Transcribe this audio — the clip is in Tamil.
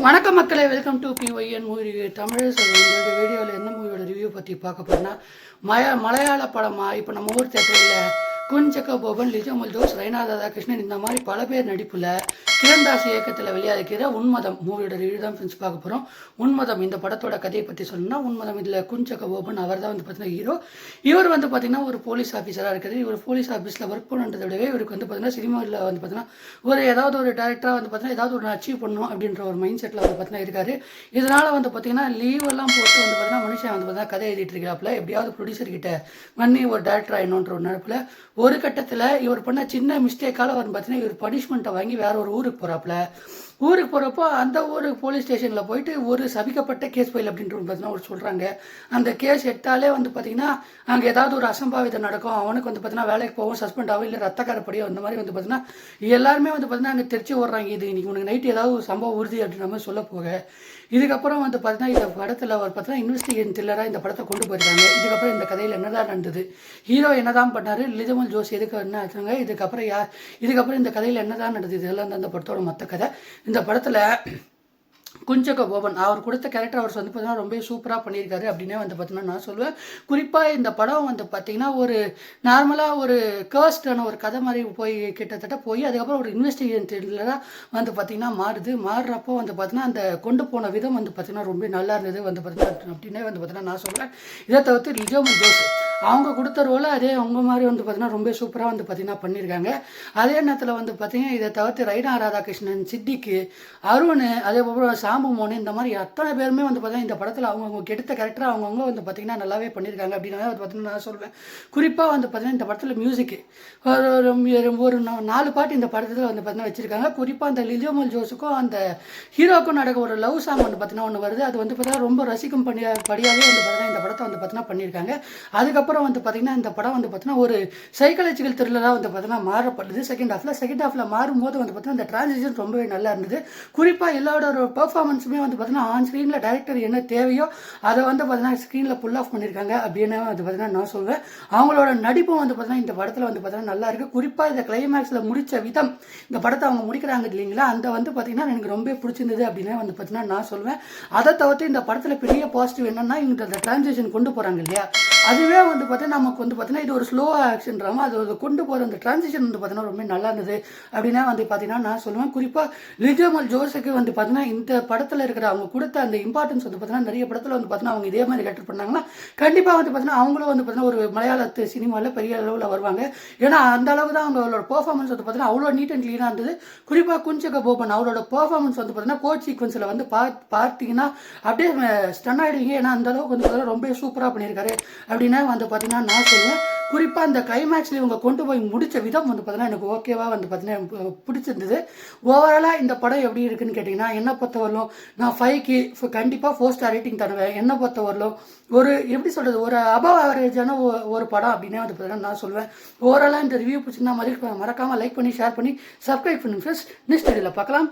வணக்கம் மக்களே, welcome to PYN movie review. Tamil இந்த வீடியோவில் எந்த மூவியோட ரிவ்யூ பற்றி பார்க்க போனால் மலையாள படமாக இப்போ நம்ம ஊர் தேட்டரில் குஞ்சக்க போபன், லிஜோ ஜோஸ், ரெய்னா ராதாகிருஷ்ணன் இந்த மாதிரி பல பேர் நடிப்பில் கிரண்தாஸ் இயக்கத்தில் வெளியாகிற உன்மதம் மூவியோட ரிவ்யூ தான் ஃப்ரெண்ட்ஸ் பார்க்க போகிறோம். உன்மதம் இந்த படத்தோட கதையை பற்றி சொல்லணும்னா, உன்மதம் இதில் குஞ்சக்க போபன் அவர் தான் பார்த்தீங்கன்னா ஹீரோ. இவர் பார்த்திங்கன்னா ஒரு போலீஸ் ஆஃபீஸராக இருக்குது. இவர் போலீஸ் ஆஃபீஸில் ஒர்க் பண்ணுறதை விடவே இவருக்கு பார்த்தீங்கன்னா சினிமாவில் பார்த்தீங்கன்னா ஏதாவது ஒரு டேரக்டராக பார்த்தீங்கன்னா ஏதாவது ஒரு அச்சீவ் பண்ணணும் அப்படின்ற ஒரு மைண்ட் செட்டில் பார்த்தீங்கன்னா இருக்காரு. இதனால் பார்த்தீங்கன்னா லீவெல்லாம் போட்டு பார்த்தீங்கன்னா மனுஷன் பார்த்தீங்கன்னா கதை எழுதிட்டு இருக்கிறாப்புல, எப்படியாவது ப்ரொடியூசர்கிட்ட பண்ணி ஒரு டேரக்டர் ஆகணுன்ற ஒரு நினைப்பில் ஒரு கட்டத்தில் இவர் பண்ண சின்ன மிஸ்டேக்கால் பார்த்தீங்கன்னா இவர் பனிஷ்மெண்ட்டை வாங்கி வேற ஒரு ஊருக்கு போகிறாப்புல. ஊருக்கு போகிறப்போ அந்த ஊர் போலீஸ் ஸ்டேஷனில் போயிட்டு ஒரு சபிக்கப்பட்ட கேஸ் ஃபைல் அப்படின்ட்டு பார்த்தீங்கன்னா ஒரு சொல்கிறாங்க. அந்த கேஸ் எடுத்தாலே பார்த்தீங்கன்னா அங்கே ஏதாவது ஒரு அசம்பாவிதம் நடக்கும், அவனுக்கு பார்த்தீங்கன்னா வேலைக்கு போகும், சஸ்பெண்ட் ஆகும், இல்லை ரத்தக்காரப்படியோ அந்த மாதிரி பார்த்தீங்கன்னா எல்லாருமே பார்த்தீங்கன்னா அங்கே தெரிச்சு ஓடுறாங்க. இது இன்னைக்கு உனக்கு நைட்டு ஏதாவது ஒரு சம்பவம் உறுதி அப்படின்ற மாதிரி சொல்ல போக இதுக்கப்புறம் பார்த்தீங்கன்னா இந்த படத்தில் ஒரு பார்த்தீங்கன்னா இன்வெஸ்டிகேஷன் த்ரில்லராக இந்த படத்தை கொண்டு போயிருக்காங்க. இதுக்கப்புறம் இந்த கதையில் என்னதான் நடந்தது, ஹீரோ என்னதான் பண்ணார், லிஜோ ஜோஸ் எதுக்கு என்ன ஆச்சுங்க, இதுக்கப்புறம் இந்த கதையில் என்னதான் நடந்தது, இதெல்லாம் தான் இந்த படத்தோட மொத்த கதை. இந்த படத்தில் குஞ்சக்க போபன் அவர் கொடுத்த கேரக்டர் அவர் பார்த்தீங்கன்னா ரொம்ப சூப்பராக பண்ணியிருக்காரு அப்படின்னே பார்த்தீங்கன்னா நான் சொல்லுவேன். குறிப்பாக இந்த படம் பார்த்தீங்கன்னா ஒரு நார்மலாக ஒரு கேர்ஸ்டான ஒரு கதை மாதிரி போய் கிட்டத்தட்ட போய் அதுக்கப்புறம் ஒரு இன்வெஸ்டிகேஷன் த்ரில்லராக பார்த்தீங்கன்னா மாறுறப்போ பார்த்தீங்கன்னா அந்த கொண்டு போன விதம் பார்த்தீங்கன்னா ரொம்ப நல்லா இருந்தது பார்த்தீங்கன்னா அப்படின்னே பார்த்தீங்கன்னா நான் சொல்லுவேன். இதை தவிர்த்து லிஜோ ஜோஸ் அவங்க கொடுத்த ரோலை அதே அவங்க மாதிரி பார்த்தீங்கன்னா ரொம்ப சூப்பராக பார்த்தீங்கன்னா பண்ணியிருக்காங்க. அதே நேரத்தில் பார்த்தீங்கன்னா இதை தவிர்த்து ரெய்னா ராதாகிருஷ்ணன், சித்திக்கு, அருண், அதே போல் சாம்பு மோனு இந்த மாதிரி அத்தனை பேருமே பார்த்தீங்கன்னா இந்த படத்தில் அவங்கவுங்க எடுத்த கேரக்டர் அவங்கவுங்க பார்த்தீங்கன்னா நல்லாவே பண்ணியிருக்காங்க அப்படின்னு பார்த்தீங்கன்னா நான் சொல்வேன். குறிப்பாக பார்த்தீங்கன்னா இந்த படத்தில் மியூசிக்கு ஒரு 4 பாட்டு இந்த படத்தில் பார்த்தீங்கன்னா வச்சுருக்காங்க. குறிப்பாக அந்த லிஜோ ஜோஸுக்கும் அந்த ஹீரோக்கும் நடக்க ஒரு லவ் சாங் பார்த்தீங்கன்னா ஒன்று வருது. அது பார்த்தீங்கன்னா ரொம்ப ரசிக்கும் படியாகவே பார்த்தீங்கன்னா இந்த படத்தை பார்த்தீங்கன்னா பண்ணியிருக்காங்க. அதுக்கப்புறம் பார்த்தீங்கன்னா இந்த படம் பார்த்தீங்கன்னா ஒரு சைக்காலஜிக்கல் த்ரில்லராக பார்த்தீங்கன்னா மாறப்படுது செகண்ட் ஹாஃபில் மாறும்போது பார்த்தீங்கன்னா இந்த டிரான்சிஷன் ரொம்பவே நல்லா இருந்தது. குறிப்பாக எல்லாரோட ஒரு பெர்ஃபார்மன்ஸுமே பார்த்தீங்கன்னா ஆன் ஸ்க்ரீனில் டைரக்டர் என்ன தேவையோ அதை பார்த்தீங்கன்னா ஸ்க்ரீனில் புல் ஆஃப் பண்ணியிருக்காங்க அப்படின்னு பார்த்தீங்கன்னா நான் சொல்வேன். அவங்களோட நடிப்பும் பார்த்தீங்கன்னா இந்த படத்தில் பார்த்தீங்கன்னா நல்லா இருக்குது. குறிப்பாக இந்த கிளைமேக்ஸில் முடித்த விதம், இந்த படத்தை அவங்க முடிக்கிறாங்க இல்லைங்களா, அந்த பார்த்தீங்கன்னா எனக்கு ரொம்ப பிடிச்சிருந்தது அப்படின்னு பார்த்தீங்கன்னா நான் சொல்வேன். அதை தவிர்த்து இந்த படத்தில் பெரிய பாசிட்டிவ் என்னன்னா இந்த டிரான்சிஷன் கொண்டு போகிறாங்க இல்லையா, அதுவே பார்த்தீங்கன்னா நமக்கு பார்த்தீங்கன்னா இது ஒரு ஸ்லோ ஆக்ஷன் ட்ராமா, அது கொண்டு போகிற அந்த டிரான்சிஷன் பார்த்தீங்கன்னா ரொம்ப நல்லா இருந்தது அப்படின்னா பார்த்தீங்கன்னா நான் சொல்லுவேன். குறிப்பாக லிஜோ ஜோஸுக்கு பார்த்தீங்கன்னா இந்த படத்தில் இருக்கிற அவங்க கொடுத்த அந்த இம்பார்ட்டன்ஸ் பார்த்தீங்கன்னா நிறைய படத்தில் பார்த்தீங்கன்னா அவங்க இதே மாதிரி கேரக்டர் பண்ணாங்கன்னா கண்டிப்பாக பார்த்தீங்கன்னா அவங்களும் பார்த்தீங்கன்னா ஒரு மலையாளத்து சினிமாவில் பெரிய அளவில் வருவாங்க. ஏன்னா அந்த அளவுக்கு தான் அவங்களோட பெர்ஃபார்மன்ஸ் பார்த்தீங்கன்னா அவ்வளோ நீட் அண்ட் க்ளீனாக இருந்தது. குறிப்பாக குஞ்சக்க போபன் அவரோட பெர்ஃபார்மன்ஸ் பார்த்தீங்கன்னா கோச் சீக்வன்ஸில் பார்த்தீங்கன்னா அப்படியே ஸ்டன் ஆகிடுவீங்க. ஏன்னா அந்த அளவுக்கு பார்த்தீங்கன்னா ரொம்ப சூப்பராக பண்ணியிருக்காரு அப்படின்னா பார்த்தீங்கன்னா நான் சொல்லுவேன். குறிப்பாக அந்த கிளைமேக்ஸில் இவங்க கொண்டு போய் முடித்த விதம் பார்த்தீங்கன்னா எனக்கு ஓகேவா பார்த்தீங்கன்னா பிடிச்சிருந்தது. ஓவராலாக இந்த படம் எப்படி இருக்குன்னு கேட்டிங்கன்னா என்னை பொறுத்தவரையிலும் நான் 5க்கு கண்டிப்பாக 4 ஸ்டார் ரேட்டிங் தருவேன். என்னை பொறுத்தவரையிலும் ஒரு எப்படி சொல்கிறது, ஒரு அபவ் ஆவரேஜான ஒரு படம் அப்படின்னே பார்த்தீங்கன்னா நான் சொல்லுவேன். ஓவராலாக இந்த ரிவ்யூ பிடிச்சிருந்தா மாதிரி மறக்காமல் லைக் பண்ணி ஷேர் பண்ணி சப்ஸ்கிரைப் பண்ணுங்க ஃப்ரெண்ட்ஸ். நெக்ஸ்ட் வீடியோவில் பார்க்கலாம்.